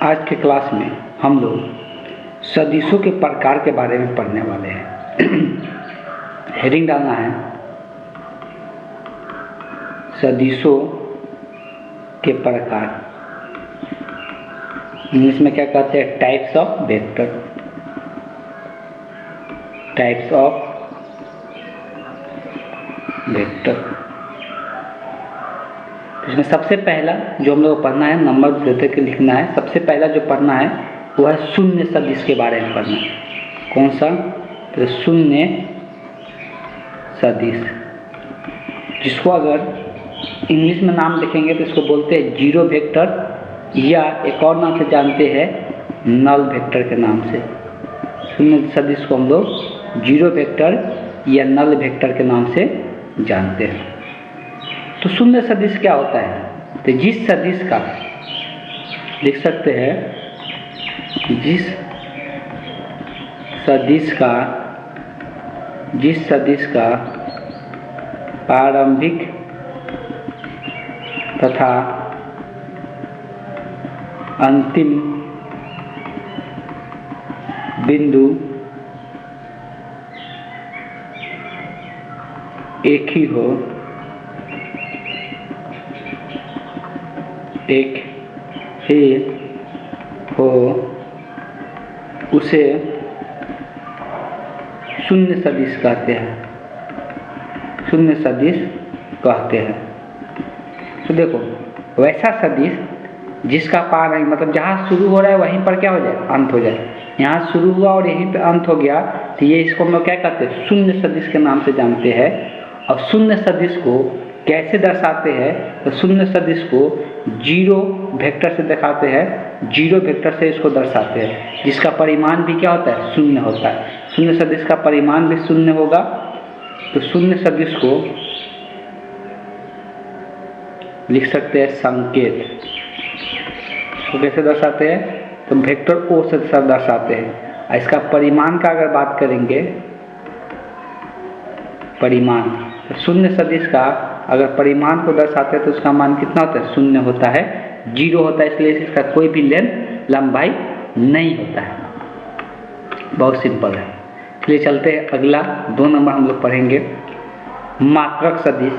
आज के क्लास में हम लोग सदिशों के प्रकार के बारे में पढ़ने वाले हैं। हेडिंग डालना है सदिशों के प्रकार। इंग्लिश में क्या कहते हैं? Types of vector. Types of vector. इसमें सबसे पहला जो हम लोग पढ़ना है, नंबर देते के लिखना है। सबसे पहला जो पढ़ना है वो है शून्य सदिश के बारे में पढ़ना है। कौन सा? तो शून्य सदिश, जिसको अगर इंग्लिश में नाम लिखेंगे तो इसको बोलते हैं जीरो वेक्टर, या एक और नाम से जानते हैं नल वेक्टर के नाम से। शून्य सदिश को हम लोग जीरो वेक्टर या नल वेक्टर के नाम से जानते हैं। तो शून्य सदिश क्या होता है? तो जिस सदिश का, लिख सकते हैं, जिस सदिश का प्रारंभिक तथा अंतिम बिंदु एक ही हो, उसे शून्य सदिश कहते हैं। शून्य सदिश कहते हैं। तो देखो, वैसा सदिश जिसका पार नहीं, मतलब जहाँ शुरू हो रहा है वहीं पर क्या हो जाए? अंत हो जाए। यहाँ शुरू हुआ और यहीं पे अंत हो गया, तो ये इसको हम लोग क्या कहते हैं? शून्य सदिश के नाम से जानते हैं। और शून्य सदिश को कैसे दर्शाते हैं? तो शून्य सदिश को जीरो वेक्टर से दिखाते हैं। जीरो वेक्टर से इसको दर्शाते हैं, जिसका परिमाण भी क्या होता है? शून्य होता है। शून्य सदिश का परिमाण भी शून्य होगा। तो शून्य सदिश को लिख सकते हैं संकेत। तो कैसे दर्शाते हैं? तो वेक्टर ओ से दर्शाते हैं। इसका परिमाण का अगर बात करेंगे, परिमाण, तो शून्य सदिश का अगर परिमाण को दर्शाते हैं तो उसका मान कितना होता है? शून्य होता है, जीरो होता है। इसलिए इसका कोई भी लेंथ, लंबाई नहीं होता है। बहुत सिंपल है। इसलिए चलते हैं अगला 2 नंबर हम लोग पढ़ेंगे, मात्रक सदिश,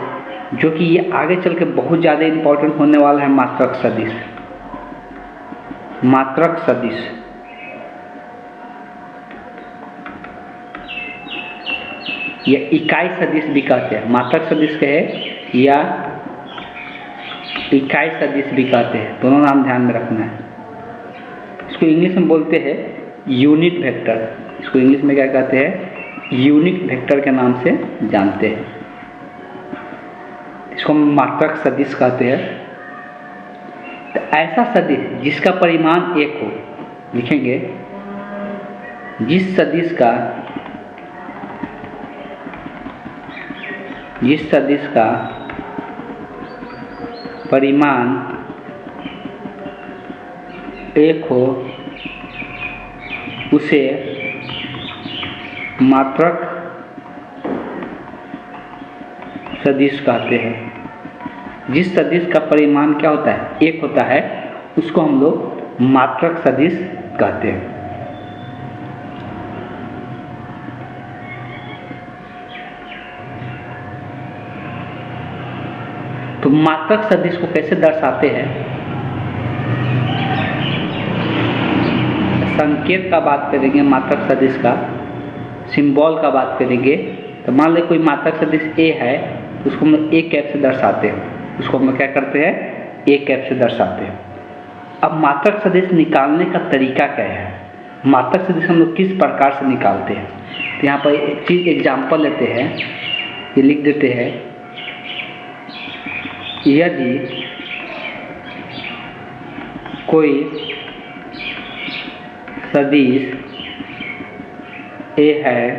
जो कि ये आगे चल के बहुत ज़्यादा इंपॉर्टेंट होने वाला है। मात्रक सदिश, मात्रक सदिश या इकाई सदिश भी कहते हैं। मात्रक सदिश कहे या इकाई सदिश भी कहते हैं, दोनों नाम ध्यान में रखना है। इसको इंग्लिश में बोलते हैं यूनिट वेक्टर। इसको इंग्लिश में क्या कहते हैं? यूनिट वेक्टर के नाम से जानते हैं। इसको हम मात्रक सदिश कहते हैं। तो ऐसा सदिश जिसका परिमाण एक हो, लिखेंगे जिस सदिश का परिमाण एक हो, उसे मात्रक सदिश कहते हैं। जिस सदिश का परिमाण क्या होता है? एक होता है, उसको हम लोग मात्रक सदिश कहते हैं। तो मात्रक सदिश को कैसे दर्शाते हैं? संकेत का बात करेंगे, मात्रक सदिश का सिंबल का बात करेंगे। तो मान ले कोई मात्रक सदिश ए है, तो उसको हम लोग ए कैप से दर्शाते हैं। उसको हम लोग क्या करते हैं? ए कैप से दर्शाते हैं। अब मात्रक सदिश निकालने का तरीका क्या है? मात्रक सदिश हम लोग किस प्रकार से निकालते हैं? तो यहाँ पर एक चीज एग्जाम्पल लेते हैं, ये लिख देते हैं, यदि कोई सदिश ए है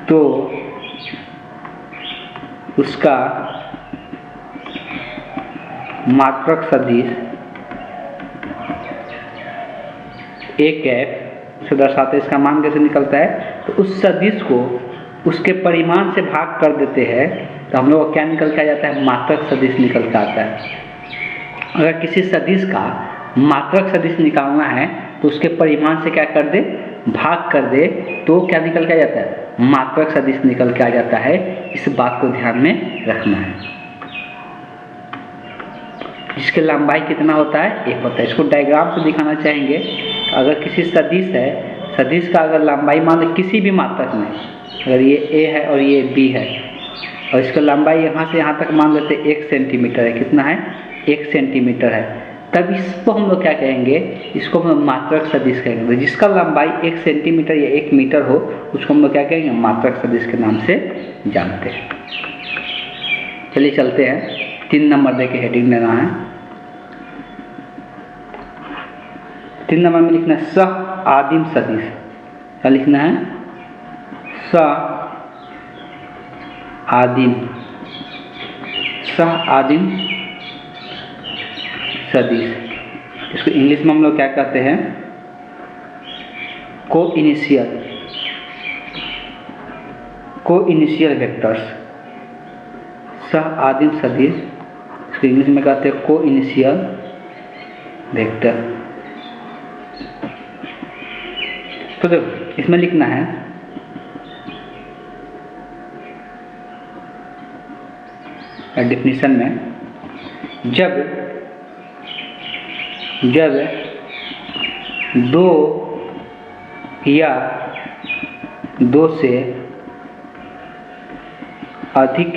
तो उसका मात्रक सदिश ए कैप से दर्शाते। इसका मान कैसे निकलता है? तो उस सदिश को उसके परिमाण से भाग कर देते हैं, तो हम लोग क्या निकल के आ जाता है? मात्रक सदिश निकल के आता है। अगर किसी सदिश का मात्रक सदिश निकालना है तो उसके परिमाण से क्या कर दे, भाग कर दे, तो क्या निकल के आ जाता है, मात्रक सदिश निकल के आ जाता है। इस बात को ध्यान में रखना है। जिसकी लंबाई कितना होता है, 1 होता है। इसको डायग्राम से दिखाना चाहेंगे। अगर किसी सदिश है, सदिश का अगर लंबाई मान लो किसी भी मात्रक में, अगर ये a है और ये b है और इसका लंबाई यहाँ से यहाँ तक मान लेते 1 सेंटीमीटर है। कितना है, 1 सेंटीमीटर है। तब इसको हम लोग क्या कहेंगे, इसको हम लोग मात्रक सदिश कहेंगे। तो जिसका लंबाई 1 सेंटीमीटर या 1 मीटर हो उसको हम लोग क्या कहेंगे, मात्रक सदिश के नाम से जानते हैं। चलिए चलते हैं, 3 नंबर दे के हेडिंग लेना है। 3 नंबर में लिखना है सह आदिम सदिश। क्या लिखना है, सह आदिम सदिश। इसको इंग्लिश में हम लोग क्या कहते हैं, को इनिशियल वेक्टर्स। सह आदिम सदिश इसको इंग्लिश में कहते हैं को इनिशियल वेक्टर। तो देखो इसमें लिखना है डेफिनेशन में, जब 2 या 2 से अधिक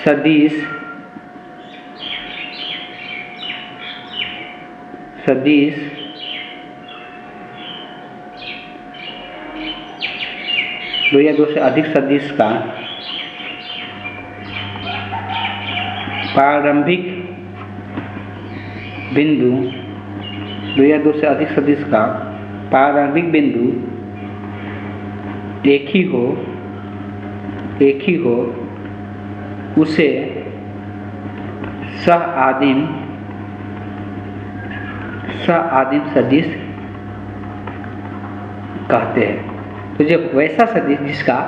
सदिश 2 या 2 से अधिक सदिश का प्रारंभिक बिंदु 2 या 2 से अधिक सदिश का प्रारंभिक बिंदु एक ही हो उसे सह आदिम सदिश कहते हैं। तो जब वैसा सदिश जिसका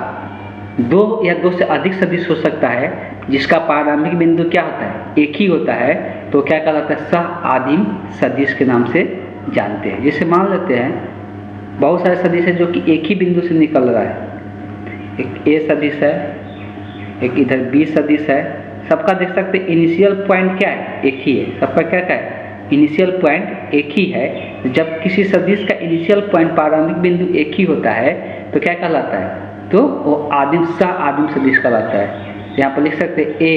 2 या 2 से अधिक सदिश हो सकता है, जिसका प्रारंभिक बिंदु क्या होता है, एक ही होता है, तो क्या कहलाता है, सह आदिम सदिश के नाम से जानते हैं। जैसे मान लेते हैं बहुत सारे सदिश है जो कि एक ही बिंदु से निकल रहा है। एक ए सदिश है, एक इधर बी सदिश है। सबका देख सकते हैं इनिशियल पॉइंट क्या है, एक ही है। सबका क्या है, इनिशियल पॉइंट एक ही है। जब किसी सदिश का इनिशियल पॉइंट प्रारंभिक बिंदु एक ही होता है तो क्या कहलाता है, तो वो सह आदिम सदिश कहलाता है। यहाँ पर लिख सकते हैं ए,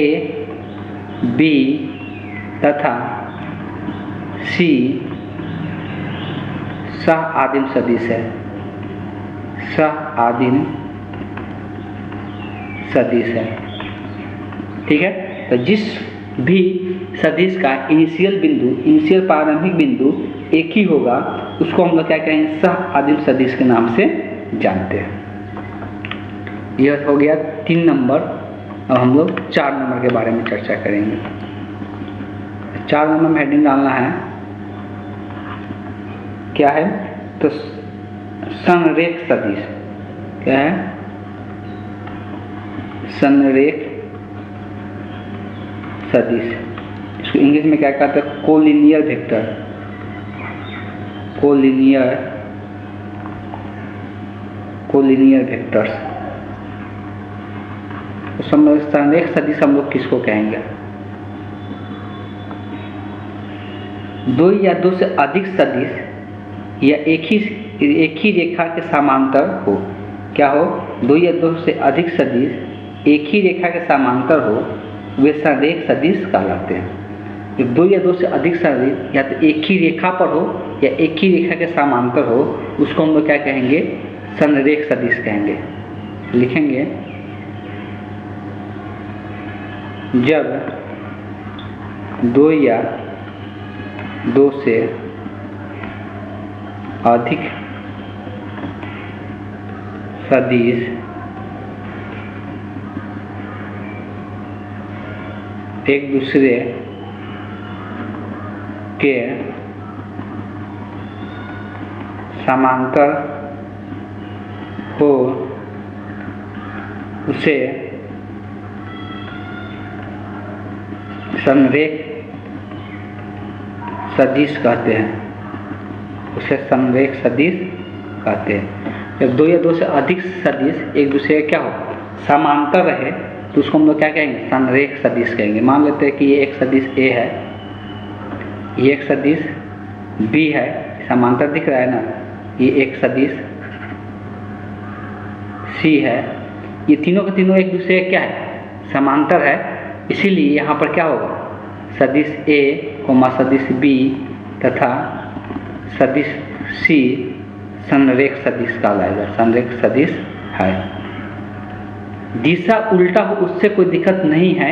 बी तथा सी सह आदिम सदिश है, सह आदिम सदिश है। ठीक है। तो जिस भी सदिश का इनिशियल प्रारंभिक बिंदु एक ही होगा उसको हम लोग क्या कहेंगे, सह आदिम सदिश के नाम से जानते हैं। यह हो गया 3 नंबर। अब हम लोग 4 नंबर के बारे में चर्चा करेंगे। 4 नंबर में हेडिंग डालना है, क्या है, तो संरेख सदिश। क्या है, संरेख सदिश। इसको इंग्लिश में क्या कहते हैं, कोलिनियर वेक्टर। Collinear vectors. तो संरेख सदिश हम लोग किसको कहेंगे, 2 या 2 से अधिक सदिश या एक ही रेखा के समांतर हो। क्या हो, 2 या 2 से अधिक सदिश एक ही रेखा के समांतर हो, वे संरेख सदिश कहलाते हैं। जब 2 या 2 से अधिक सदिश या तो एक ही रेखा पर हो या एक ही रेखा के समांतर हो उसको हम लोग क्या कहेंगे, संरेख सदिश कहेंगे। लिखेंगे, जब 2 या 2 से अधिक सदिश एक दूसरे के समांतर हो उसे संरेख सदिश कहते हैं, उसे संरेख सदिश कहते हैं। जब दो या दो से अधिक सदिश एक दूसरे का क्या हो, समांतर रहे, तो उसको हम लोग क्या कहेंगे, संरेख सदिश कहेंगे। मान लेते हैं कि ये एक सदिश A है, ये एक सदिश B है, समांतर दिख रहा है ना, ये एक सदिश C है, ये तीनों के तीनों एक दूसरे क्या है, समांतर है। इसीलिए यहाँ पर क्या होगा, सदिश A, सदिश B तथा सदिश C संरेख सदिश कहलाएगा, संरेख सदिश है। दिशा उल्टा हो उससे कोई दिक्कत नहीं है,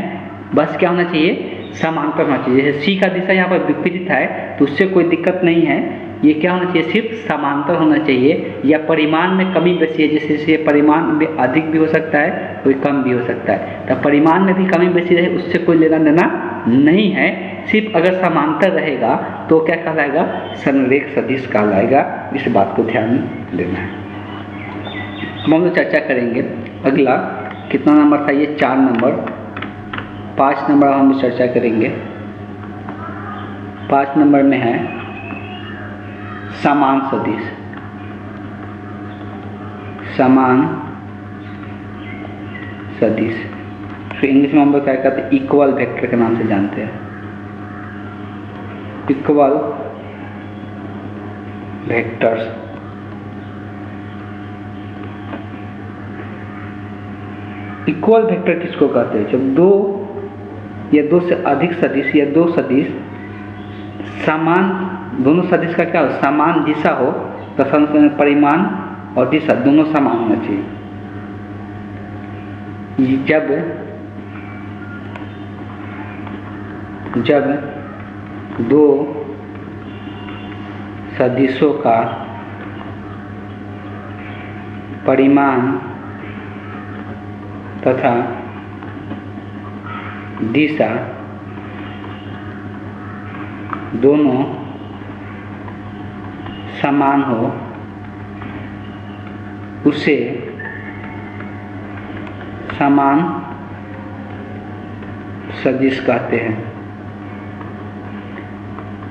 बस क्या होना चाहिए, समांतर होना चाहिए। जैसे C का दिशा यहाँ पर विपरीत है तो उससे कोई दिक्कत नहीं है, ये क्या होना चाहिए, सिर्फ समांतर होना चाहिए। या परिमाण में कमी बेसी है, जैसे परिमाण में अधिक भी हो सकता है, कोई कम भी हो सकता है, तो परिमाण में भी कमी बेसी रहे उससे कोई लेना देना नहीं है। सिर्फ अगर समांतर रहेगा तो क्या कहलाएगा, संरेख सदिश कहलाएगा। इस बात को ध्यान देना है। हम लोग चर्चा करेंगे अगला, कितना नंबर था ये, 4 नंबर, 5 नंबर हम चर्चा करेंगे। 5 नंबर में है समान सदिश, समान सदिश, तो इंग्लिश में हम लोग क्या कहते हैं, इक्वल वेक्टर के नाम से जानते हैं, इक्वल वेक्टर्स। इक्वल वेक्टर किसको कहते हैं, जब दो या दो से अधिक सदिश या दो सदिश समान, दोनों सदिश का क्या हो, समान दिशा हो, तथा परिमाण और दिशा दोनों समान होना चाहिए। जब दो सदिशों का परिमाण तथा दिशा दोनों समान हो, उसे समान सदिश कहते हैं।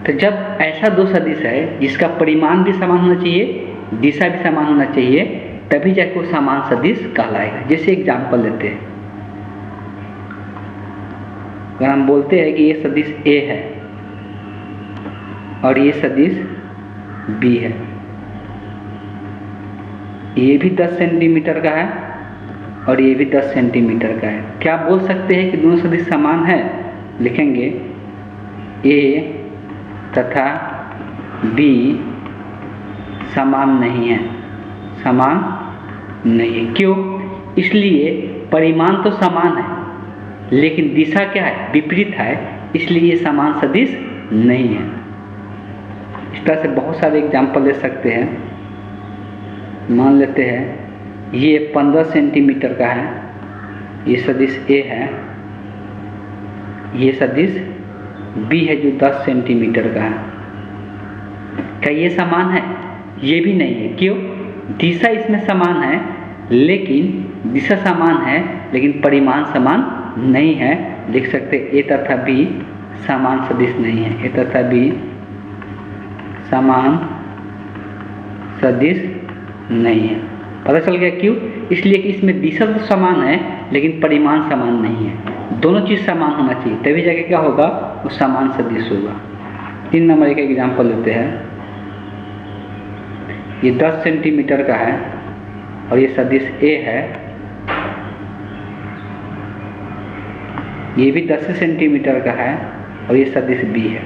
तो जब ऐसा दो सदिश है जिसका परिमाण भी समान होना चाहिए, दिशा भी समान होना चाहिए, तभी जाके वो समान सदिश कहलाएगा। जैसे एग्जाम्पल लेते हैं, अगर हम बोलते हैं कि ये सदिश A है और ये सदिश B है, ये भी 10 सेंटीमीटर का है और ये भी 10 सेंटीमीटर का है, क्या आप बोल सकते हैं कि दोनों सदिश समान है? लिखेंगे A तथा B समान नहीं है, समान नहीं है। क्यों? इसलिए परिमाण तो समान है लेकिन दिशा क्या है, विपरीत है, इसलिए ये समान सदिश नहीं है। इस तरह से बहुत सारे एग्जाम्पल ले सकते हैं। मान लेते हैं ये 15 सेंटीमीटर का है, ये सदिश A है, ये सदिश B है जो 10 सेंटीमीटर का है। क्या ये समान है? ये भी नहीं है। क्यों? दिशा इसमें समान है, लेकिन दिशा समान है लेकिन परिमाण समान नहीं है। देख सकते A तथा B समान सदिश नहीं है, A तथा B समान सदिश नहीं है। पता चल गया क्यों? इसलिए कि इसमें दिशा तो समान है लेकिन परिमाण समान नहीं है। दोनों चीज़ समान होना चाहिए, तभी जाके क्या होगा, वो समान सदिश होगा। 3 नंबर एक एग्जाम्पल लेते हैं। ये 10 सेंटीमीटर का है और ये सदिश A है, ये भी 10 सेंटीमीटर का है और ये सदिश B है।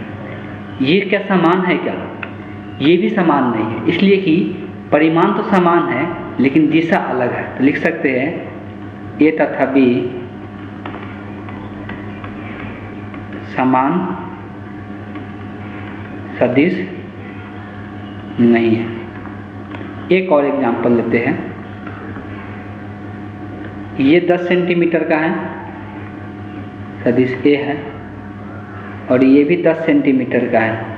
ये क्या समान है? क्या ये भी समान नहीं है, इसलिए कि परिमाण तो समान है लेकिन दिशा अलग है। तो लिख सकते हैं A तथा B समान सदिश नहीं है। एक और एग्जाम्पल लेते हैं। ये 10 सेंटीमीटर का है, सदिश A है, और ये भी 10 सेंटीमीटर का है,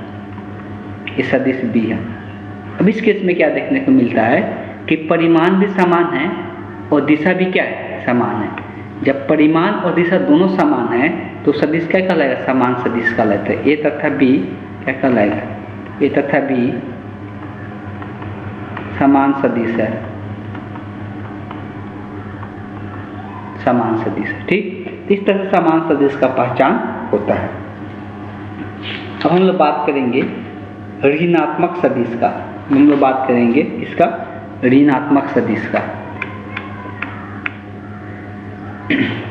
ये सदिश B है। अब इस केस में क्या देखने को मिलता है कि परिमाण भी समान है और दिशा भी क्या है, समान है। जब परिमाण और दिशा दोनों समान है तो सदिश क्या कहलाएगा? समान सदिश कहलाता है। ए तथा बी क्या कहलाएगा? ए तथा बी समान सदिश है, समान सदिश है। ठीक, इस तरह से समान सदिश का पहचान होता है। अब हम लोग बात करेंगे ऋणात्मक सदिश का। हम लोग बात करेंगे इसका ऋणात्मक सदिश का।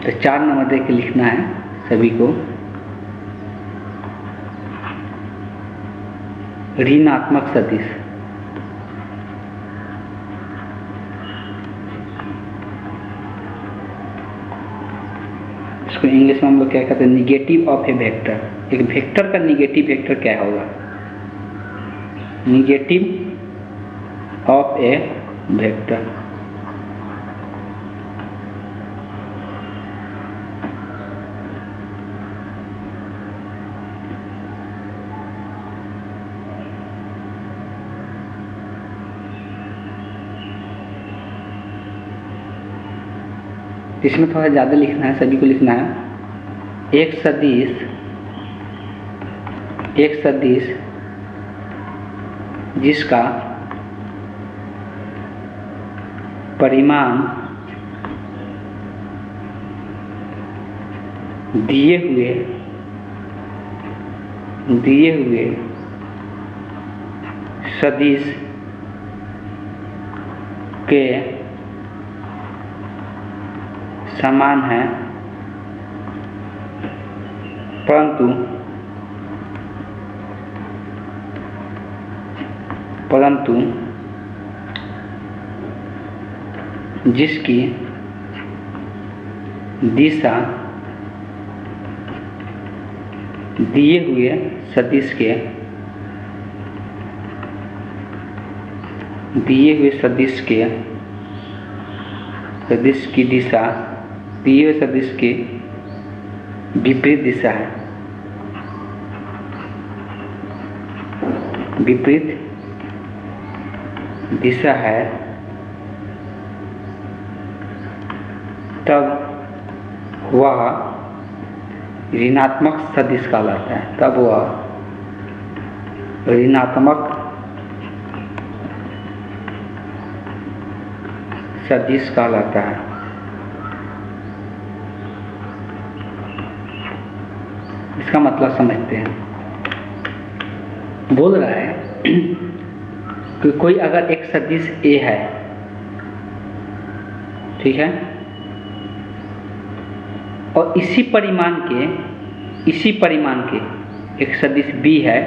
तो 4 नंबर दे के लिखना है सभी को। ऋणात्मक सदिश, इसको इंग्लिश में हम लोग क्या कहते हैं? Negative of A vector. एक वेक्टर का निगेटिव वेक्टर क्या होगा? Negative of A vector. इसमें थोड़ा ज़्यादा लिखना है, सभी को लिखना है। एक सदिश जिसका परिमाण दिए हुए सदिश के समान है, परंतु जिसकी दिशा दिए हुए सदिश की दिशा दिए हुए सदिश की विपरीत दिशा है, विपरीत दिशा है, तब वह ऋणात्मक सदिश कहलाता है। तब वह ऋणात्मक सदिश कहलाता है। इसका मतलब समझते हैं। बोल रहा है कि कोई अगर एक सदिश ए है, ठीक है, और इसी परिमाण के एक सदिश बी है,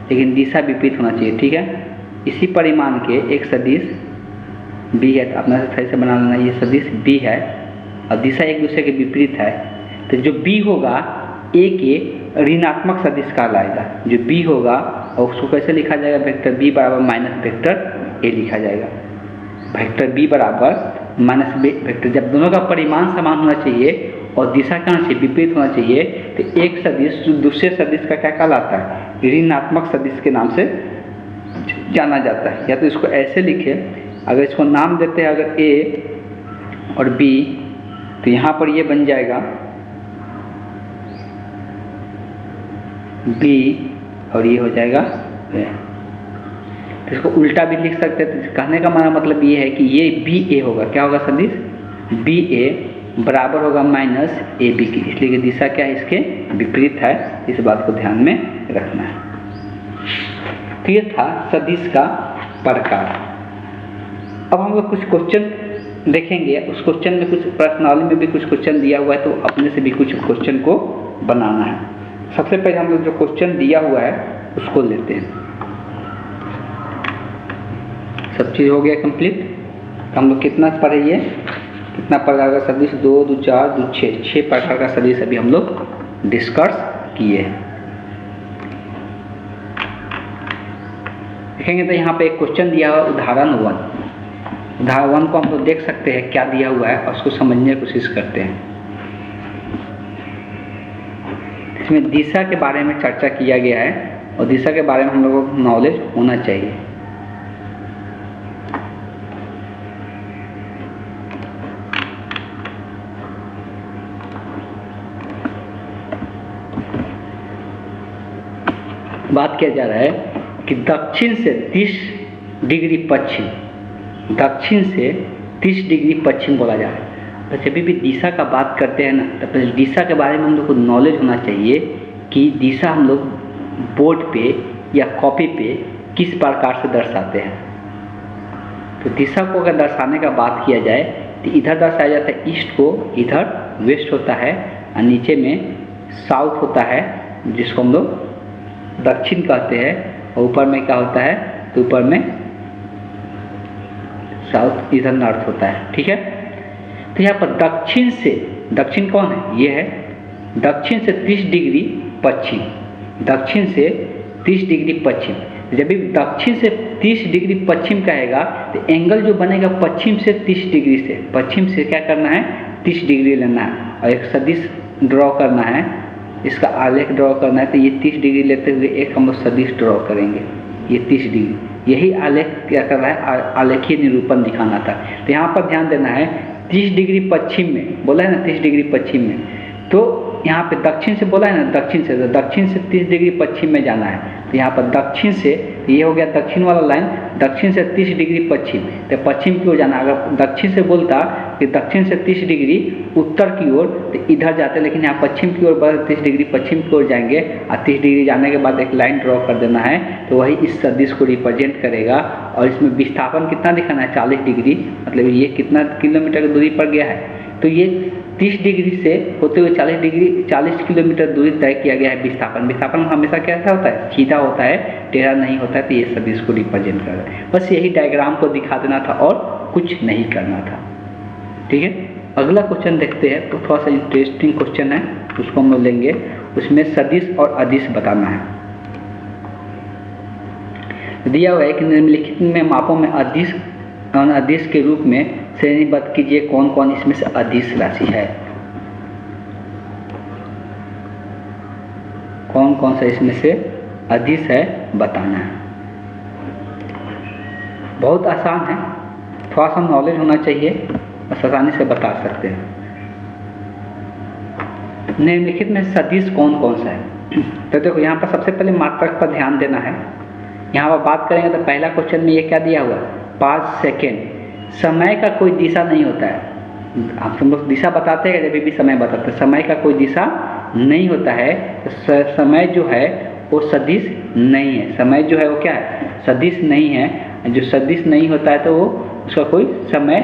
लेकिन दिशा विपरीत होना चाहिए, ठीक है। इसी परिमाण के एक सदिश बी है, तो अपना सही से बना लेना, ये सदिश बी है और दिशा एक दूसरे के विपरीत है, तो जो बी होगा ए के ऋणात्मक सदिश कहलाएगा। जो बी होगा और उसको कैसे लिखा जाएगा? वेक्टर बी बराबर माइनस वेक्टर ए लिखा जाएगा। वेक्टर बी बराबर माइनस वेक्टर, जब दोनों का परिमाण समान होना चाहिए और दिशा क्या होना चाहिए? विपरीत होना चाहिए, तो एक सदिश दूसरे सदिश का क्या कहलाता है? ऋणात्मक सदिश के नाम से जाना जाता है। या तो इसको ऐसे लिखे, अगर इसको नाम देते हैं अगर ए और बी, तो यहाँ पर ये बन जाएगा बी और ये हो जाएगा ए। तो इसको उल्टा भी लिख सकते हैं। तो कहने का हमारा मतलब ये है कि ये बी ए होगा, क्या होगा सदिश? बी ए बराबर होगा माइनस ए बी की, इसलिए कि दिशा क्या है? इसके विपरीत है। इस बात को ध्यान में रखना है। तो ये था सदिश का प्रकार। अब हम लोग कुछ क्वेश्चन देखेंगे। उस क्वेश्चन में कुछ प्रश्नावली में भी कुछ क्वेश्चन दिया हुआ है, तो अपने से भी कुछ क्वेश्चन को बनाना है। सबसे पहले हम लोग जो क्वेश्चन दिया हुआ है उसको लेते हैं। सब चीज़ हो गया कंप्लीट। तो हम लोग कितना पढ़े? ये कितना प्रकार का सदिश? 2 2 4 2 6 प्रकार का सदिश अभी हम लोग डिस्कस किए हैं। देखेंगे तो यहाँ पे एक क्वेश्चन दिया हुआ उदाहरण 1। उदाहरण 1 को हम लोग देख सकते हैं क्या दिया हुआ है और उसको समझने की कोशिश करते हैं। इसमें दिशा के बारे में चर्चा किया गया है और दिशा के बारे में हम लोगों को नॉलेज होना चाहिए। बात किया जा रहा है कि दक्षिण से 30 डिग्री पश्चिम, दक्षिण से 30 डिग्री पश्चिम बोला जा रहा है। तो जब भी दिशा का बात करते हैं ना, तो पहले दिशा के बारे में हम लोग को नॉलेज होना चाहिए कि दिशा हम लोग बोर्ड पे या कॉपी पे किस प्रकार से दर्शाते हैं। तो दिशा को अगर दर्शाने का बात किया जाए तो इधर दर्शाया जाता है ईस्ट को, इधर वेस्ट होता है, और नीचे में साउथ होता है जिसको हम लोग दक्षिण कहते हैं, और ऊपर में क्या होता है, तो ऊपर में साउथ, इधर नॉर्थ होता है। ठीक है, तो यहाँ पर दक्षिण से, दक्षिण कौन है, ये है, दक्षिण से 30 डिग्री पश्चिम, दक्षिण से 30 डिग्री पश्चिम। जब भी दक्षिण से 30 डिग्री पश्चिम कहेगा तो एंगल जो बनेगा पश्चिम से 30 डिग्री से, पश्चिम से क्या करना है, 30 डिग्री लेना है और एक सदिश ड्रॉ करना है, इसका आलेख ड्रॉ करना है। तो ये 30 डिग्री लेते हुए एक हम लोग सदिश ड्रॉ करेंगे, ये 30 डिग्री, यही आलेख क्या कर रहा है, आलेखीय निरूपण दिखाना था। तो यहाँ पर ध्यान देना है 30 डिग्री पश्चिम में बोला है ना, 30 डिग्री पश्चिम में, तो यहाँ पे दक्षिण से बोला है ना, दक्षिण से, तो दक्षिण से 30 डिग्री पश्चिम में जाना है। तो यहाँ पर दक्षिण से, ये हो गया दक्षिण वाला लाइन, दक्षिण से 30 डिग्री पश्चिम, तो पश्चिम की ओर जाना। अगर दक्षिण से बोलता कि दक्षिण से 30 डिग्री उत्तर की ओर, तो इधर जाते, लेकिन यहाँ पश्चिम की ओर 30 डिग्री पश्चिम की ओर जाएंगे, और 30 डिग्री जाने के बाद एक लाइन ड्रॉ कर देना है, तो वही इस सदिश को रिप्रेजेंट करेगा। और इसमें विस्थापन कितना दिखाना है, 40 डिग्री, मतलब ये कितना किलोमीटर की दूरी पर गया है। तो ये 30 डिग्री से होते हुए 40 किलोमीटर दूरी तय किया गया है विस्थापन। विस्थापन हमेशा कैसा होता है, सीधा होता है, टेढ़ा नहीं होता है। तो ये सभी इसको रिप्रेजेंट कर रहा है। बस यही डायग्राम को दिखा देना था और कुछ नहीं करना था। ठीक है, अगला क्वेश्चन देखते हैं। तो थोड़ा सा इंटरेस्टिंग क्वेश्चन है, उसको हम लोग लेंगे। उसमें सदिश और अदिश बताना है। दिया हुआ है कि निम्नलिखित में मापों में अदिश और अदिश के रूप में श्रेणीबद्ध कीजिए, कौन कौन इसमें से अदिश राशि है, कौन कौन सा इसमें से अदिश है बताना है। बहुत आसान है, थोड़ा सा नॉलेज होना चाहिए, बस आसानी से बता सकते हैं। निम्नलिखित में सदिश कौन कौन सा है। तो देखो यहाँ पर सबसे पहले मात्रक पर ध्यान देना है। यहाँ पर बात करेंगे तो पहला क्वेश्चन में ये क्या दिया हुआ है, 5 सेकेंड। समय का कोई दिशा नहीं होता है। आप हम लोग दिशा बताते हैं, जब भी समय बताते हैं, समय का कोई दिशा नहीं होता है। तो समय जो है वो सदिश नहीं है। समय जो है वो क्या है, सदिश नहीं है। जो सदिश नहीं होता है तो वो उसका कोई समय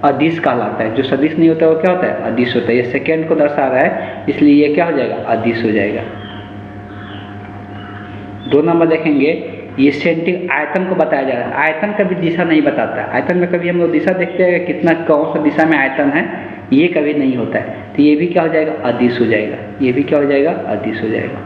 अदिश कहलाता है। जो सदिश नहीं होता है वो क्या होता है, अदिश होता है। ये सेकेंड को दर्शा रहा है, इसलिए ये क्या हो जाएगा, अदिश हो जाएगा। 2 नंबर देखेंगे, ये सेंटिंग आयतन को बताया जा रहा है। आयतन कभी दिशा नहीं बताता है। आयतन में कभी हम लोग दिशा देखते हैं कितना कौन सा दिशा में आयतन है, ये कभी नहीं होता है। तो ये भी क्या हो जाएगा, अदिश हो जाएगा। ये भी क्या हो जाएगा, अदिश हो जाएगा।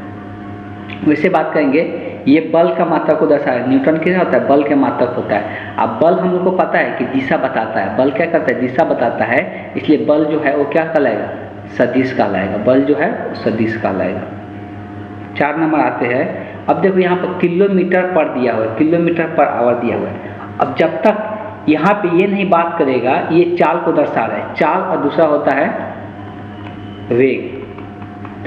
वैसे बात करेंगे, ये बल का मात्रक को दर्शा है। न्यूटन क्या होता है, बल के मात्रक होता है। अब बल हम लोग को पता है कि दिशा बताता है। बल क्या करता है, दिशा बताता है, इसलिए बल जो है वो क्या कहलाएगा, सदिश कहलाएगा। बल जो है सदिश कहलाएगा। 4 नंबर आते हैं। अब देखो यहाँ पर किलोमीटर पर दिया हुआ है, किलोमीटर पर आवर दिया हुआ है। अब जब तक यहाँ पे ये नहीं बात करेगा, ये चाल को दर्शा रहा है। चाल और दूसरा होता है वेग।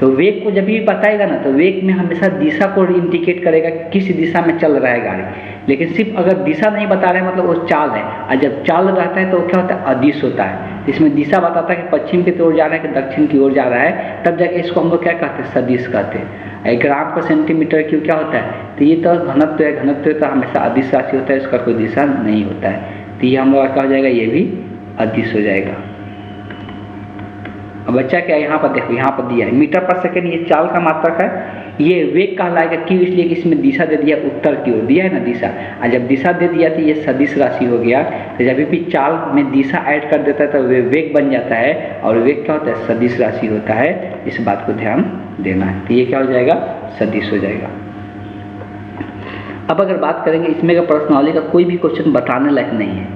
तो वेग को जब भी बताएगा ना, तो वेग में हमेशा दिशा को इंडिकेट करेगा, किस दिशा में चल रहा है गाड़ी। लेकिन सिर्फ अगर दिशा नहीं बता रहे मतलब वो चाल है। और जब चाल रहता है तो क्या होता है, अदिश होता है। इसमें दिशा बताता है कि पश्चिम की ओर जा रहा है कि दक्षिण की ओर जा रहा है, तब जाके इसको हम लोग क्या कहते हैं, सदिश कहते हैं। ग्राम पर सेंटीमीटर क्यूब क्या होता है, तो ये तो घनत्व है। घनत्व तो हमेशा अदिश राशि होता है, इसका कोई दिशा नहीं होता है। तो ये हम लोग क्या हो जाएगा, ये भी अदिश हो जाएगा। अब बच्चा क्या, यहाँ पर देखो, यहाँ पर दिया है मीटर पर सेकेंड, ये चाल का मात्रक है। ये वेग कहलाएगा, क्यों, इसलिए कि इसमें दिशा दे दिया, उत्तर की ओर दिया है ना दिशा। और जब दिशा दे दिया तो ये सदिश राशि हो गया। तो जब भी चाल में दिशा ऐड कर देता है तो वेग बन जाता है, और वेग क्या होता है, सदिश राशि होता है। इस बात को ध्यान देना है। तो ये क्या हो जाएगा, सदिश हो जाएगा। अब अगर बात करेंगे इसमें का पर्सनॉलिटी का कोई भी क्वेश्चन बताने लायक नहीं है,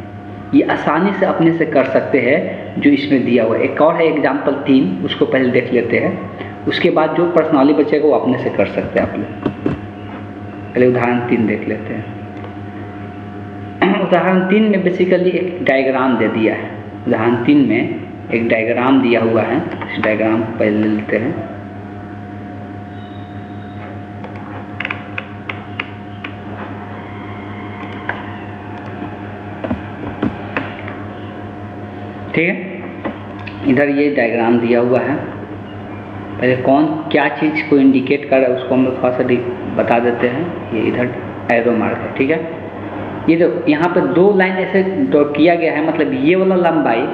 ये आसानी से अपने से कर सकते हैं जो इसमें दिया हुआ है। एक और है एग्जाम्पल 3, उसको पहले देख लेते हैं। उसके बाद जो पर्सनॉलिटी बचेगा वो अपने से कर सकते हैं आप लोग। पहले उदाहरण 3 देख लेते हैं। उदाहरण 3 में बेसिकली एक डायग्राम दे दिया है। उदाहरण 3 में एक डायग्राम दिया हुआ है। इस डायग्राम को पहले लेते हैं। ठीक है। इधर ये डायग्राम दिया हुआ है, पहले कौन क्या चीज़ को इंडिकेट कर रहा है उसको हम लोग थोड़ा सा बता देते हैं। ये इधर एरो मार्क है, ठीक है। ये देखो यहाँ पे 2 लाइन ऐसे ड्रॉ किया गया है, मतलब ये वाला लंबाई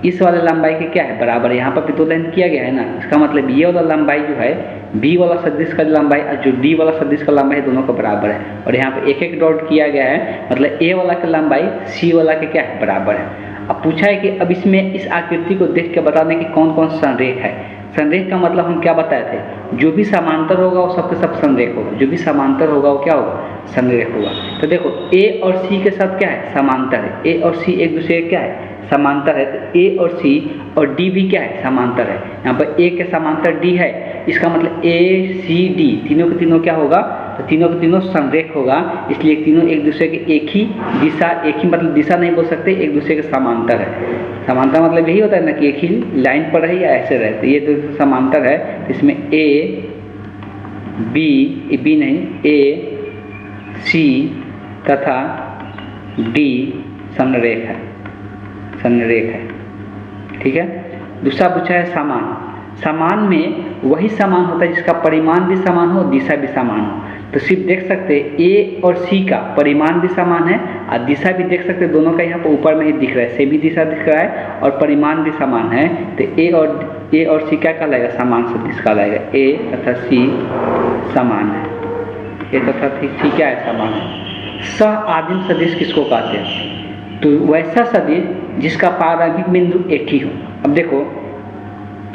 इस वाले लंबाई के क्या है बराबर है। यहाँ पर भी 2 लाइन किया गया है ना, इसका मतलब ये वाला लंबाई जो है बी वाला सदिश का लंबाई और जो डी वाला सदिश का लंबाई दोनों का बराबर है। और यहाँ पे एक एक डॉट किया गया है, मतलब ए वाला की लंबाई सी वाला के क्या है बराबर है। अब पूछा है कि अब इसमें इस आकृति को देख के बता दें कि कौन कौन संरेख है। संरेख का मतलब हम क्या बताए थे, जो भी समांतर होगा वो सबके सब संरेख होगा, जो भी समांतर होगा वो क्या होगा संरेख होगा। तो देखो ए और सी के साथ क्या है समांतर है, ए और सी एक दूसरे के क्या है समांतर है। तो ए और सी और डी भी क्या है समांतर है। यहाँ पर ए के समांतर डी है, इसका मतलब ए सी डी तीनों के तीनों क्या होगा, तो तीनों के तीनों संरेख होगा, इसलिए तीनों एक दूसरे के एक ही दिशा, एक ही मतलब दिशा नहीं बोल सकते, एक दूसरे के समांतर है। समांतर मतलब यही होता है ना कि एक ही लाइन पर रहे या ऐसे रहे, तो ये तो समांतर है। तो इसमें ए बी नहीं ए सी तथा डी संरेख है, संरेख है, ठीक है। दूसरा पूछा है समान। समान में वही समान होता है जिसका परिमाण भी समान हो, दिशा भी समान हो। तो सिर्फ देख सकते हैं ए और सी का परिमाण भी समान है और दिशा भी देख सकते हैं, दोनों का यहाँ पर ऊपर में ही दिख रहा है, सेमी दिशा दिख रहा है और परिमाण भी समान है। तो ए और सी क्या कहलाएगा, समान सदिश कहलाएगा। ए तथा सी समान है, ए तथा सी क्या है समान है। सह आदिम सदिश किसको कहते हैं, तो वैसा सदिश जिसका प्रारंभिक बिंदु एक ही हो। अब देखो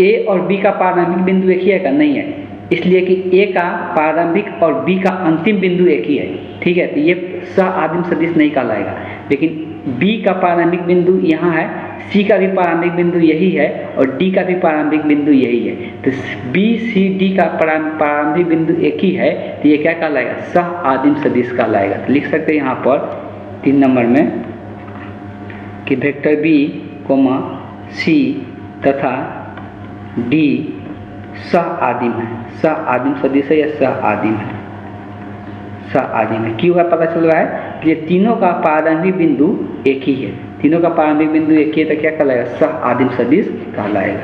ए और बी का प्रारंभिक बिंदु एक ही है क्या, नहीं है, इसलिए कि ए का प्रारंभिक और बी का अंतिम बिंदु एक ही है, ठीक है। तो ये सह आदिम सदिश नहीं कहलाएगा। लेकिन बी का प्रारंभिक बिंदु यहाँ है, सी का भी प्रारंभिक बिंदु यही है और डी का भी प्रारंभिक बिंदु यही है। तो बी सी डी का प्रारंभिक बिंदु एक ही है, तो ये क्या कहलाएगा, सह आदिम सदिश कहलाएगा। तो लिख सकते हैं यहाँ पर 3 नंबर में कि वेक्टर बी कोमा सी तथा डी सह आदिम है, सह आदिम सदिश है या सह आदिम है, सह आदिम है। क्यों है पता चल रहा है कि ये तीनों का प्रारंभिक बिंदु एक ही है, तीनों का प्रारंभिक बिंदु एक ही है, तो क्या कहलाएगा, सह आदिम सदिश कहलाएगा।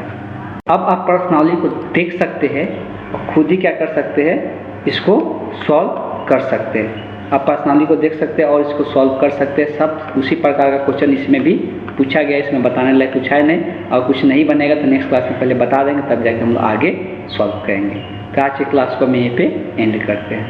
अब आप प्रश्नावली को देख सकते हैं और खुद ही क्या कर सकते हैं, इसको सॉल्व कर सकते हैं। आप प्रश्नावली को देख सकते हैं और इसको सॉल्व कर सकते हैं। सब उसी प्रकार का क्वेश्चन इसमें भी पूछा गया, इसमें बताने लायक कुछ है नहीं, और कुछ नहीं बनेगा तो नेक्स्ट क्लास में पहले बता देंगे, तब जाके हम लोग आगे सॉल्व करेंगे। तो आज की क्लास को हम यहीं पे एंड करते हैं।